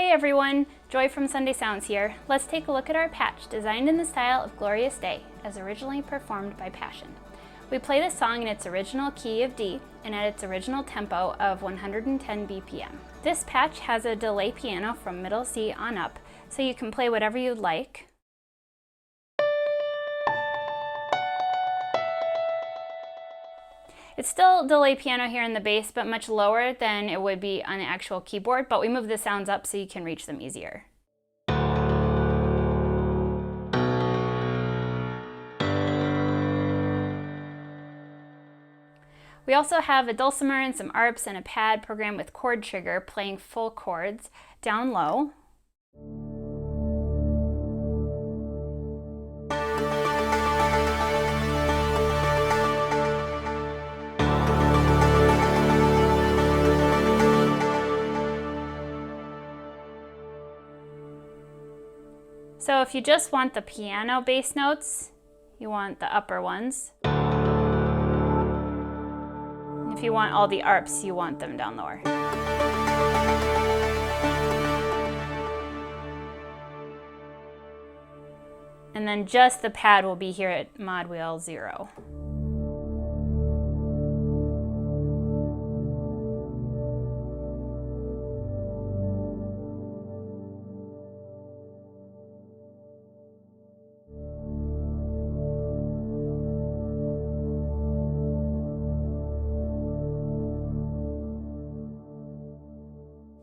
Hey everyone, Joy from Sunday Sounds here. Let's take a look at our patch designed in the style of Glorious Day, as originally performed by Passion. We play this song in its original key of D and at its original tempo of 110 BPM. This patch has a delay piano from middle C on up, so you can play whatever you'd like. It's still delay piano here in the bass, but much lower than it would be on the actual keyboard, but we move the sounds up so you can reach them easier. We also have a dulcimer and some arps and a pad programmed with chord trigger playing full chords down low. So if you just want the piano bass notes, you want the upper ones. If you want all the arps, you want them down lower. And then just the pad will be here at mod wheel 0.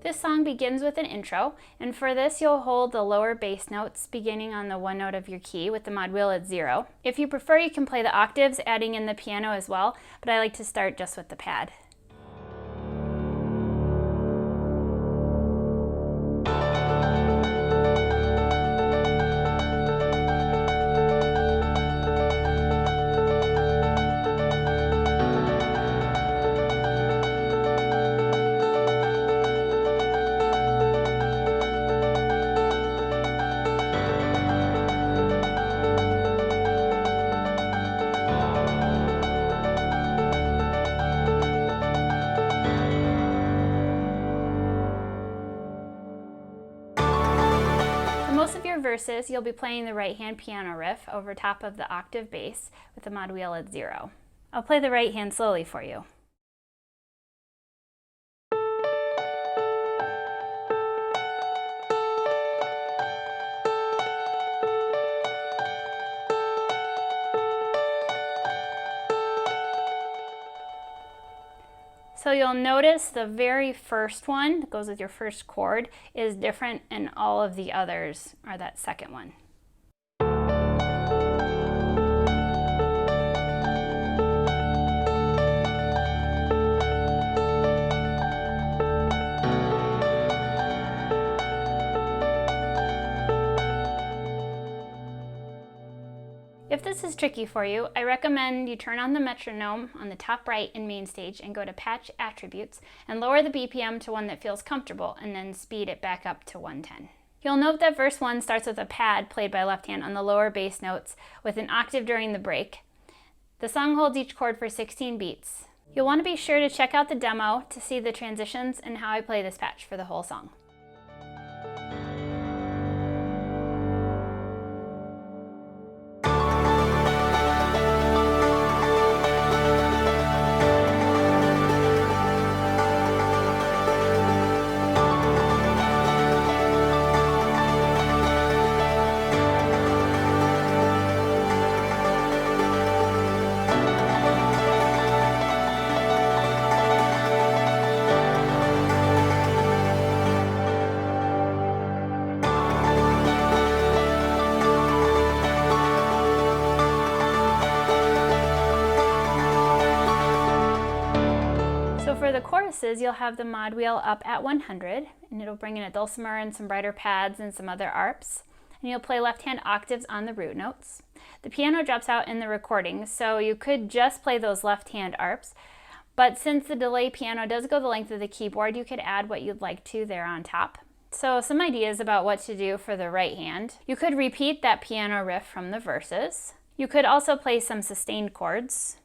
This song begins with an intro, and for this you'll hold the lower bass notes beginning on the one note of your key with the mod wheel at 0. If you prefer, you can play the octaves, adding in the piano as well, but I like to start just with the pad. Most of your verses, you'll be playing the right hand piano riff over top of the octave bass with the mod wheel at 0. I'll play the right hand slowly for you. So you'll notice the very first one that goes with your first chord is different, and all of the others are that second one. If this is tricky for you, I recommend you turn on the metronome on the top right in MainStage and go to Patch Attributes and lower the BPM to one that feels comfortable, and then speed it back up to 110. You'll note that verse 1 starts with a pad played by left hand on the lower bass notes with an octave during the break. The song holds each chord for 16 beats. You'll want to be sure to check out the demo to see the transitions and how I play this patch for the whole song. For the choruses, you'll have the mod wheel up at 100, and it'll bring in a dulcimer and some brighter pads and some other arps. And you'll play left-hand octaves on the root notes. The piano drops out in the recording, so you could just play those left-hand arps. But since the delay piano does go the length of the keyboard, you could add what you'd like to there on top. So some ideas about what to do for the right hand. You could repeat that piano riff from the verses. You could also play some sustained chords.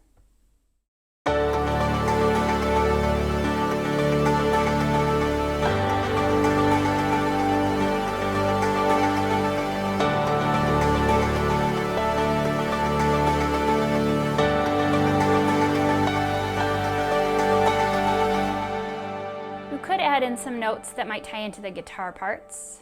in some notes that might tie into the guitar parts.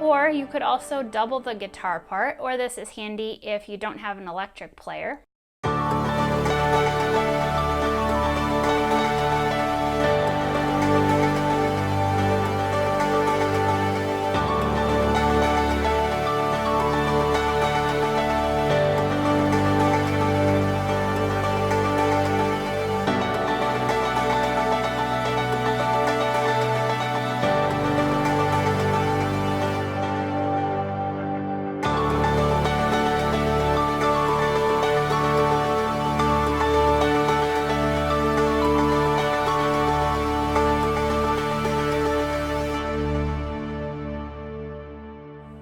Or you could also double the guitar part, or this is handy if you don't have an electric player.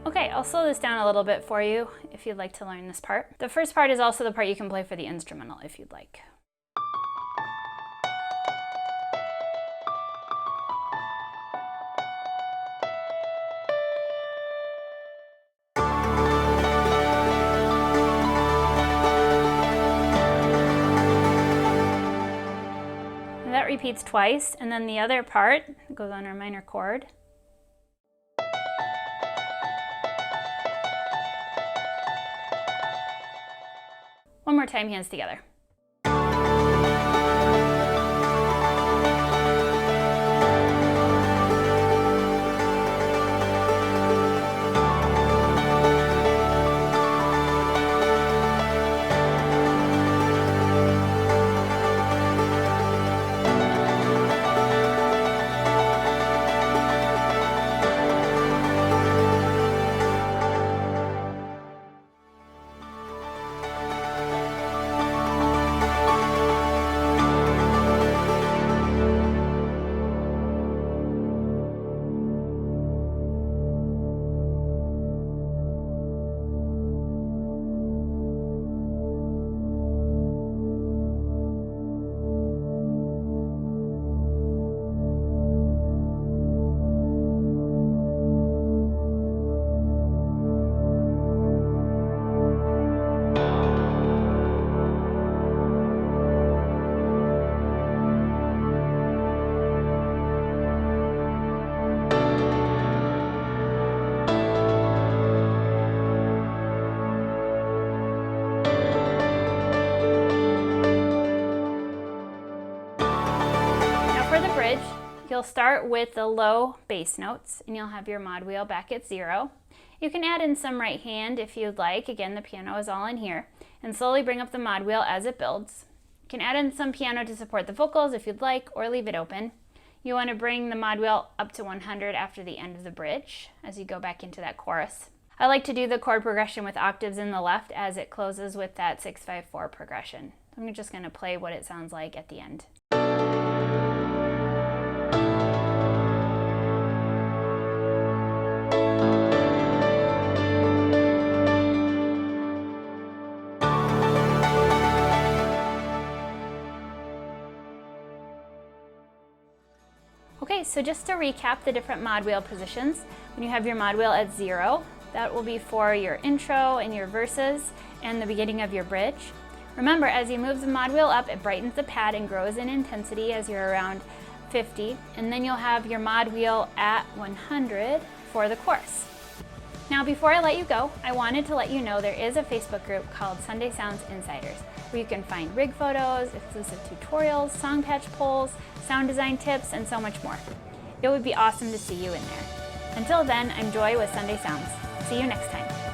Okay, I'll slow this down a little bit for you if you'd like to learn this part. The first part is also the part you can play for the instrumental if you'd like. And that repeats twice, and then the other part goes on our minor chord. One more time, hands together. You'll start with the low bass notes, and you'll have your mod wheel back at 0. You can add in some right hand if you'd like. Again, the piano is all in here. And slowly bring up the mod wheel as it builds. You can add in some piano to support the vocals if you'd like, or leave it open. You want to bring the mod wheel up to 100 after the end of the bridge as you go back into that chorus. I like to do the chord progression with octaves in the left as it closes with that 6-5-4 progression. I'm just going to play what it sounds like at the end. Okay, so just to recap the different mod wheel positions, when you have your mod wheel at 0, that will be for your intro and your verses and the beginning of your bridge. Remember, as you move the mod wheel up, it brightens the pad and grows in intensity as you're around 50, and then you'll have your mod wheel at 100 for the chorus. Now, before I let you go, I wanted to let you know there is a Facebook group called Sunday Sounds Insiders, where you can find rig photos, exclusive tutorials, song patch polls, sound design tips, and so much more. It would be awesome to see you in there. Until then, I'm Joy with Sunday Sounds. See you next time.